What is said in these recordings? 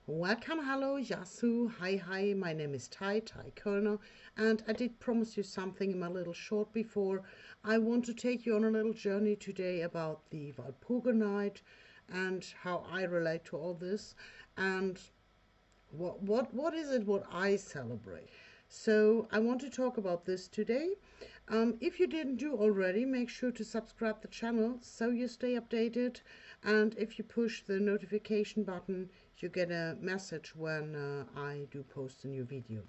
Welcome, hello, Yasu, hi, my name is Tai Kölner, and I did promise you something in my little short before. I want to take you on a little journey today about the Walpurgis Night and how I relate to all this, and what is it what I celebrate. So I want to talk about this today. If you didn't do already, make sure to subscribe the channel so you stay updated. And if you push the notification button, you get a message when I do post a new video.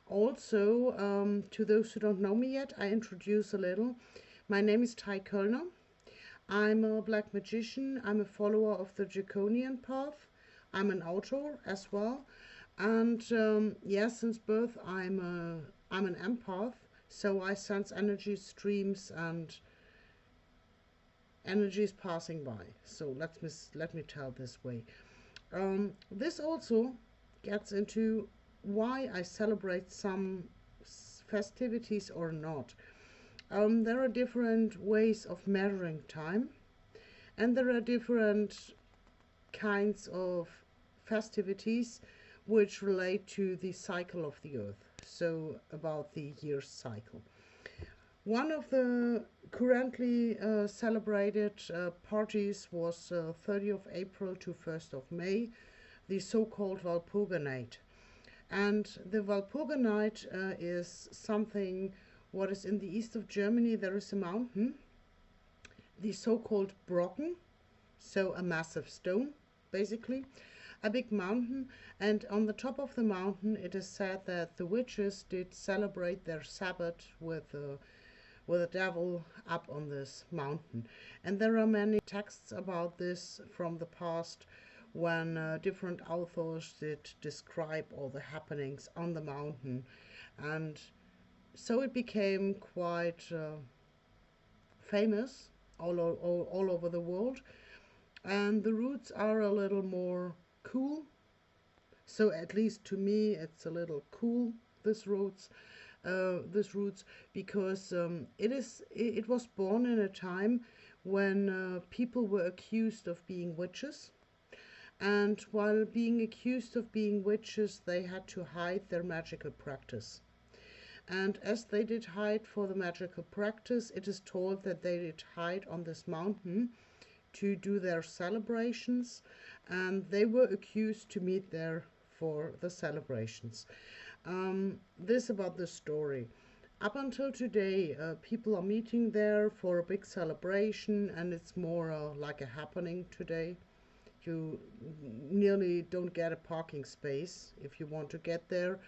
Also, to those who don't know me yet, I introduce a little. My name is Tai Kölner. I'm a black magician. I'm a follower of the Draconian path. I'm an author as well. And yeah, since birth, I'm an empath. So I sense energy streams and energies passing by. So let me tell this way. This also gets into why I celebrate some festivities or not. There are different ways of measuring time, and there are different kinds of festivities which relate to the cycle of the earth, so about the year's cycle. One of the currently celebrated parties was 30th of April to 1st of May, the so-called Walpurgis Night. And the Walpurgis Night is something what is in the east of Germany. There is a mountain, the so-called Brocken, so a massive stone, basically, a big mountain, and on the top of the mountain it is said that the witches did celebrate their Sabbath with a devil up on this mountain. And there are many texts about this from the past when different authors did describe all the happenings on the mountain. And so it became quite famous all over the world. And the roots are a little more cool. So at least to me, it's a little cool, this roots. Because it was born in a time when people were accused of being witches, and while being accused of being witches they had to hide their magical practice. And as they did hide for the magical practice, it is told that they did hide on this mountain to do their celebrations, and they were accused to meet there for the celebrations. This about the story. Up until today, people are meeting there for a big celebration, and it's more like a happening today. You nearly don't get a parking space if you want to get there.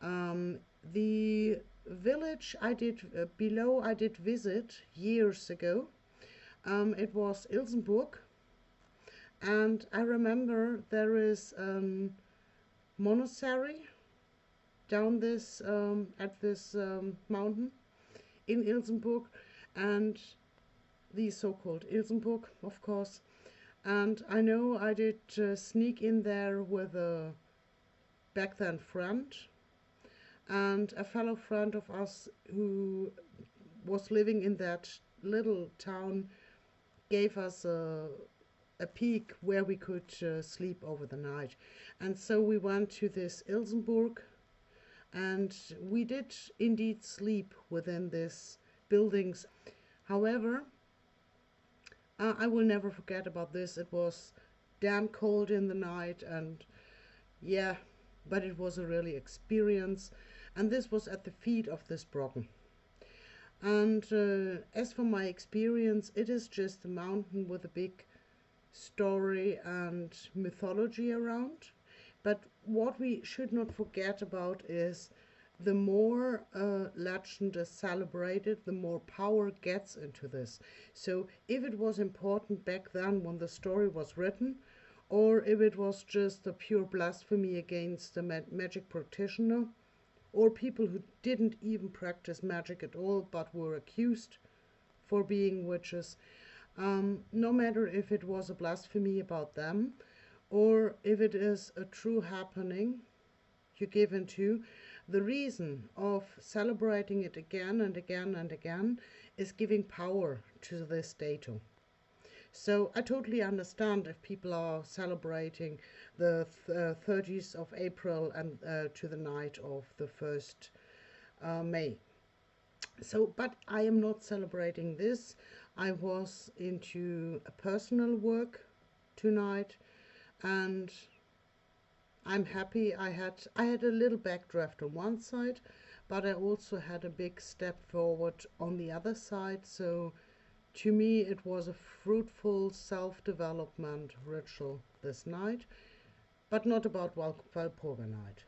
The village I did below I did visit years ago. It was Ilsenburg, and I remember there is a monastery down this at this mountain in Ilsenburg, and the so-called Ilsenburg, of course. And I know I did sneak in there with a back then friend and a fellow friend of us who was living in that little town gave us a peek where we could sleep over the night. And so we went to this Ilsenburg, and we did indeed sleep within these buildings. However, I will never forget about this. It was damn cold in the night, and yeah, but it was a really experience. And this was at the feet of this Brocken. And as for my experience, it is just a mountain with a big story and mythology around. But what we should not forget about is the more legend is celebrated, the more power gets into this. So if it was important back then when the story was written, or if it was just a pure blasphemy against the magic practitioner, or people who didn't even practice magic at all but were accused for being witches, no matter if it was a blasphemy about them or if it is a true happening you give into, the reason of celebrating it again and again and again is giving power to this datum. So I totally understand if people are celebrating the 30th of April and to the night of the 1st May. So, but I am not celebrating this. I was into a personal work tonight, and I'm happy. I had a little backdraft on one side, but I also had a big step forward on the other side. So to me, it was a fruitful self-development ritual this night, but not about Walpurgis Night.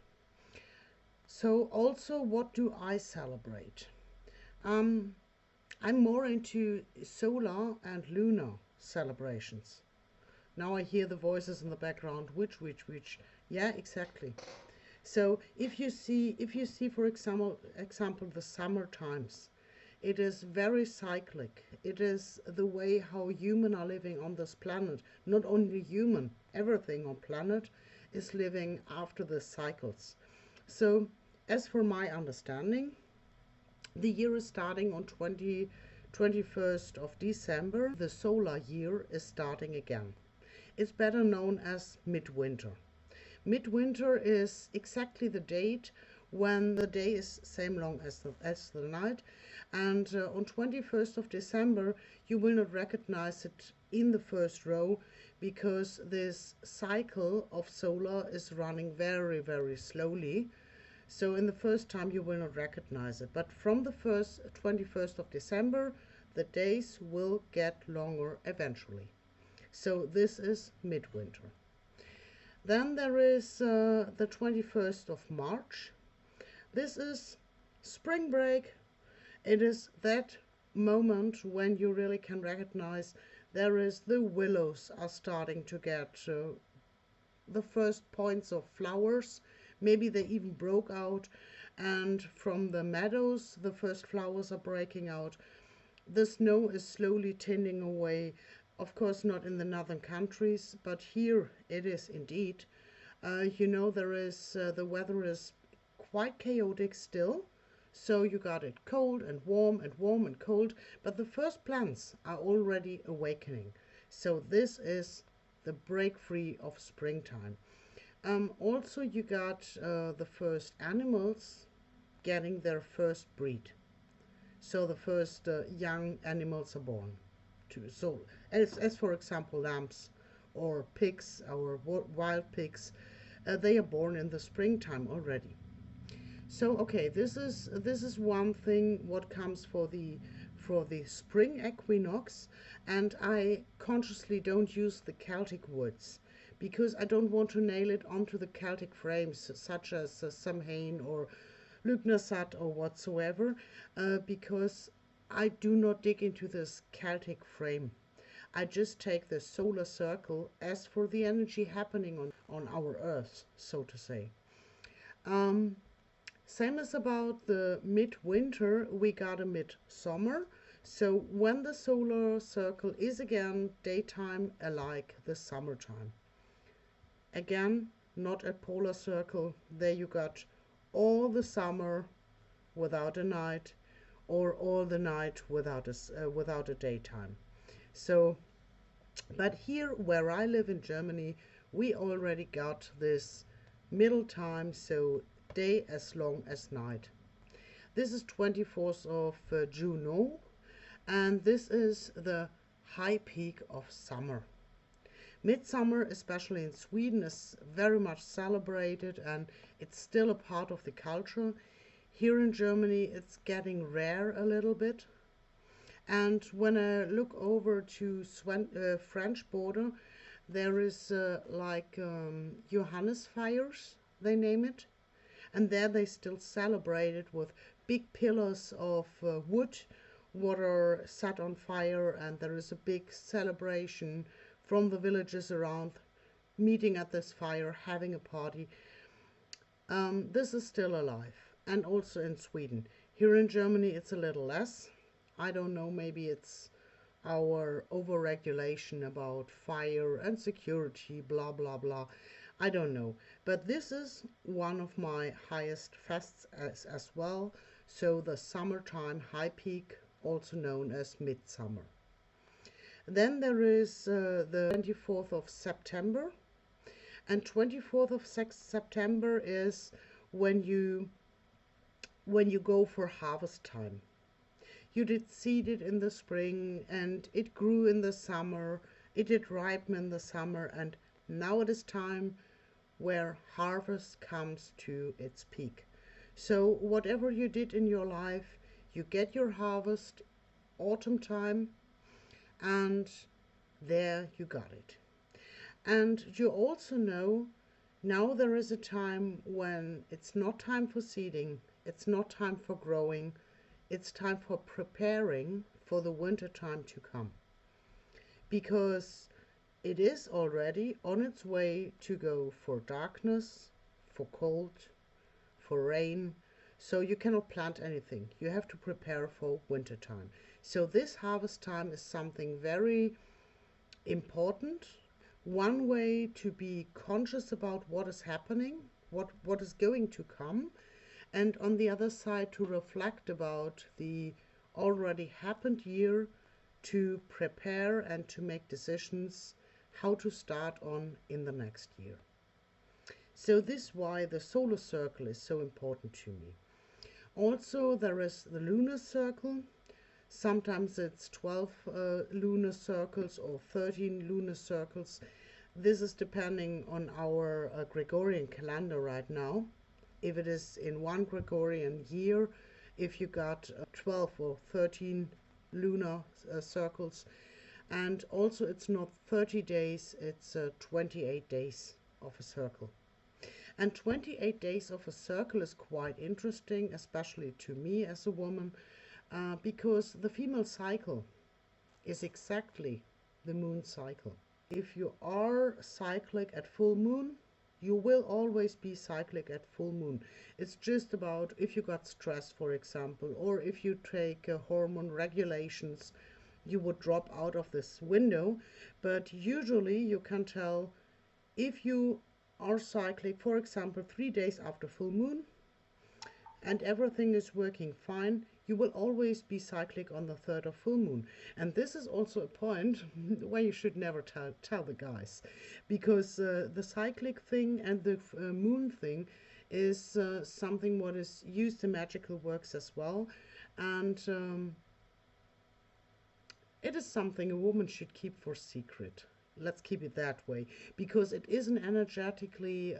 So also, what do I celebrate? Um, I'm more into solar and lunar celebrations. Now I hear the voices in the background, which. Yeah, exactly. So if you see for example the summer times, it is very cyclic. It is the way how human are living on this planet. Not only human, everything on planet is living after the cycles. So as for my understanding, the year is starting on 21st of December. The solar year is starting again. It's better known as midwinter. Midwinter is exactly the date when the day is same long as the night, and on 21st of December you will not recognize it in the first row because this cycle of solar is running very, very slowly. So in the first time you will not recognize it, but from the 21st of December the days will get longer eventually. So this is midwinter. Then there is the 21st of March. This is spring break. It is that moment when you really can recognize there is the willows are starting to get the first points of flowers. Maybe they even broke out, and from the meadows the first flowers are breaking out. The snow is slowly thinning away. Of course, not in the northern countries, but here it is indeed. There is the weather is quite chaotic still. So you got it cold and warm and warm and cold, but the first plants are already awakening. So this is the break free of springtime. Also, you got the first animals getting their first breed. So the first young animals are born. So as for example lambs or pigs or wild pigs, they are born in the springtime already. So okay, this is one thing what comes for the spring equinox, and I consciously don't use the Celtic words because I don't want to nail it onto the Celtic frames such as Samhain or Lugnasat or whatsoever, because I do not dig into this Celtic frame. I just take the solar circle as for the energy happening on our Earth, so to say. Um, Same as about the midwinter, we got a midsummer. So when the solar circle is again daytime alike the summertime. Again, not a polar circle. There you got all the summer without a night, or all the night without a daytime. So, but here where I live in Germany, we already got this middle time, so day as long as night. This is 24th of June, and this is the high peak of summer. Midsummer, especially in Sweden, is very much celebrated, and it's still a part of the culture. Here in Germany, it's getting rare a little bit. And when I look over to French border, there is Johannes fires, they name it. And there they still celebrate it with big pillars of wood what are set on fire, and there is a big celebration from the villages around, meeting at this fire, having a party. This is still alive, and also in Sweden. Here in Germany it's a little less. I don't know, maybe it's our overregulation about fire and security, blah blah blah. I don't know. But this is one of my highest fests as well. So the summertime high peak, also known as midsummer. Then there is the 24th of September, and 24th of September is when you go for harvest time. You did seed it in the spring and it grew in the summer, it did ripen in the summer, and now it is time where harvest comes to its peak. So whatever you did in your life, you get your harvest autumn time, and there you got it. And you also know now there is a time when it's not time for seeding, it's not time for growing, it's time for preparing for the winter time to come. Because it is already on its way to go for darkness, for cold, for rain. So you cannot plant anything. You have to prepare for winter time. So this harvest time is something very important. One way to be conscious about what is happening, what is going to come, and on the other side to reflect about the already happened year, to prepare and to make decisions how to start on in the next year. So this is why the solar circle is so important to me. Also there is the lunar circle. Sometimes it's 12 lunar circles or 13 lunar circles. This is depending on our Gregorian calendar right now. If it is in one Gregorian year, if you got 12 or 13 lunar circles. And also it's not 30 days, it's 28 days of a circle. And 28 days of a circle is quite interesting, especially to me as a woman, because the female cycle is exactly the moon cycle. If you are cyclic at full moon, you will always be cyclic at full moon. It's just about if you got stress, for example, or if you take hormone regulations, you would drop out of this window. But usually you can tell if you are cyclic, for example, 3 days after full moon, and everything is working fine, you will always be cyclic on the third of full moon. And this is also a point where you should never tell the guys, because the cyclic thing and the moon thing is something what is used in magical works as well, and it is something a woman should keep for secret. Let's keep it that way, because it is an energetically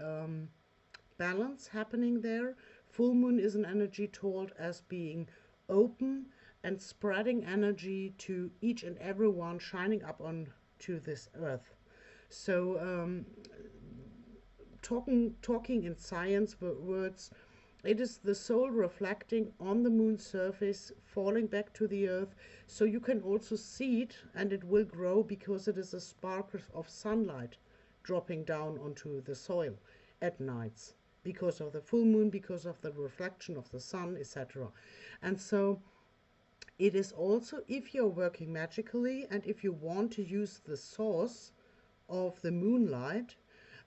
balance happening there. Full moon is an energy told as being open and spreading energy to each and every one shining up on to this earth. So talking in science words, it is the soul reflecting on the moon's surface, falling back to the earth. So you can also see it, and it will grow because it is a spark of sunlight dropping down onto the soil at nights, because of the full moon, because of the reflection of the sun, etc. And so it is also, if you're working magically and if you want to use the source of the moonlight,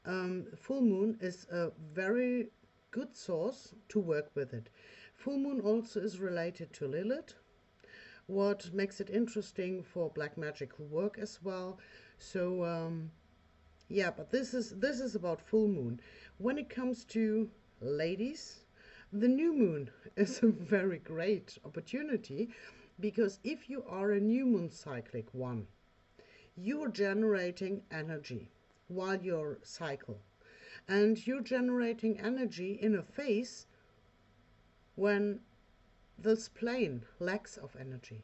full moon is a very good source to work with it. Full moon also is related to Lilith, what makes it interesting for black magical work as well. So yeah, but this is about full moon. When it comes to ladies, the new moon is a very great opportunity, because if you are a new moon cyclic one, you are generating energy while you're cycle, and you're generating energy in a phase when this plane lacks of energy,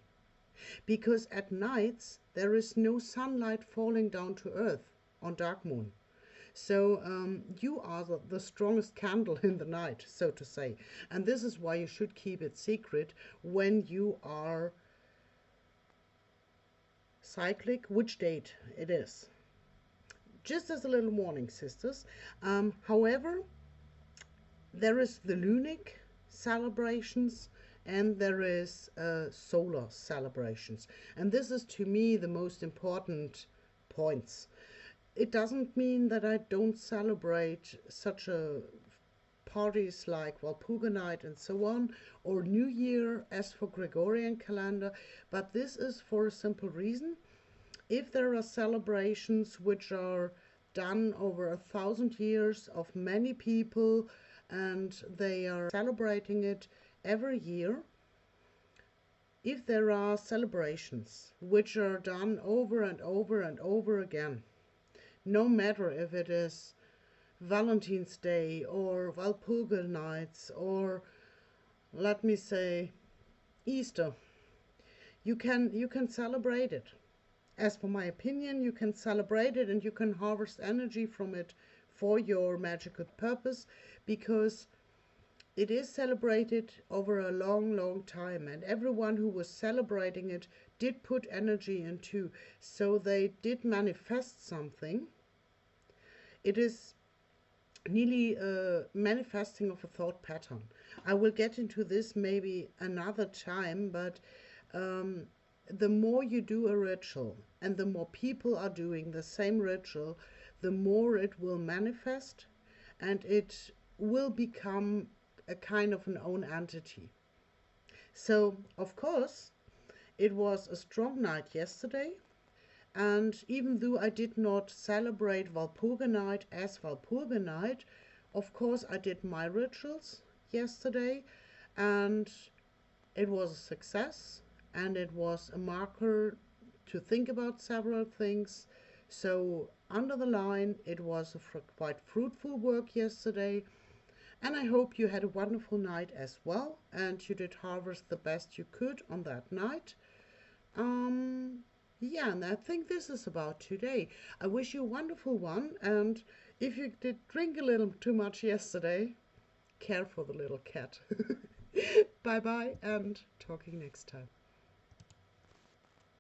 because at nights there is no sunlight falling down to earth on dark moon. So you are the strongest candle in the night, so to say. And this is why you should keep it secret when you are cyclic, which date it is. Just as a little warning, sisters. However, there is the lunic celebrations and there is solar celebrations. And this is to me the most important points. It doesn't mean that I don't celebrate such a parties like Walpurgis Night and so on, or New Year as for Gregorian calendar, but this is for a simple reason. If there are celebrations which are done over 1,000 years of many people and they are celebrating it every year, if there are celebrations which are done over and over and over again, no matter if it is Valentine's Day or Walpurgis Nights or, let me say, Easter, you can celebrate it. As for my opinion, you can celebrate it and you can harvest energy from it for your magical purpose, because it is celebrated over a long, long time, and everyone who was celebrating it did put energy into, so they did manifest something. It is nearly a manifesting of a thought pattern. I will get into this maybe another time, but the more you do a ritual and the more people are doing the same ritual, the more it will manifest and it will become a kind of an own entity. So, of course, it was a strong night yesterday, and even though I did not celebrate Walpurgis Night as Walpurgis Night, of course I did my rituals yesterday, and it was a success, and it was a marker to think about several things. So under the line, it was a quite fruitful work yesterday, and I hope you had a wonderful night as well, and you did harvest the best you could on that night. Yeah, and I think this is about today. I wish you a wonderful one, and if you did drink a little too much yesterday, care for the little cat. Bye bye, and talking next time.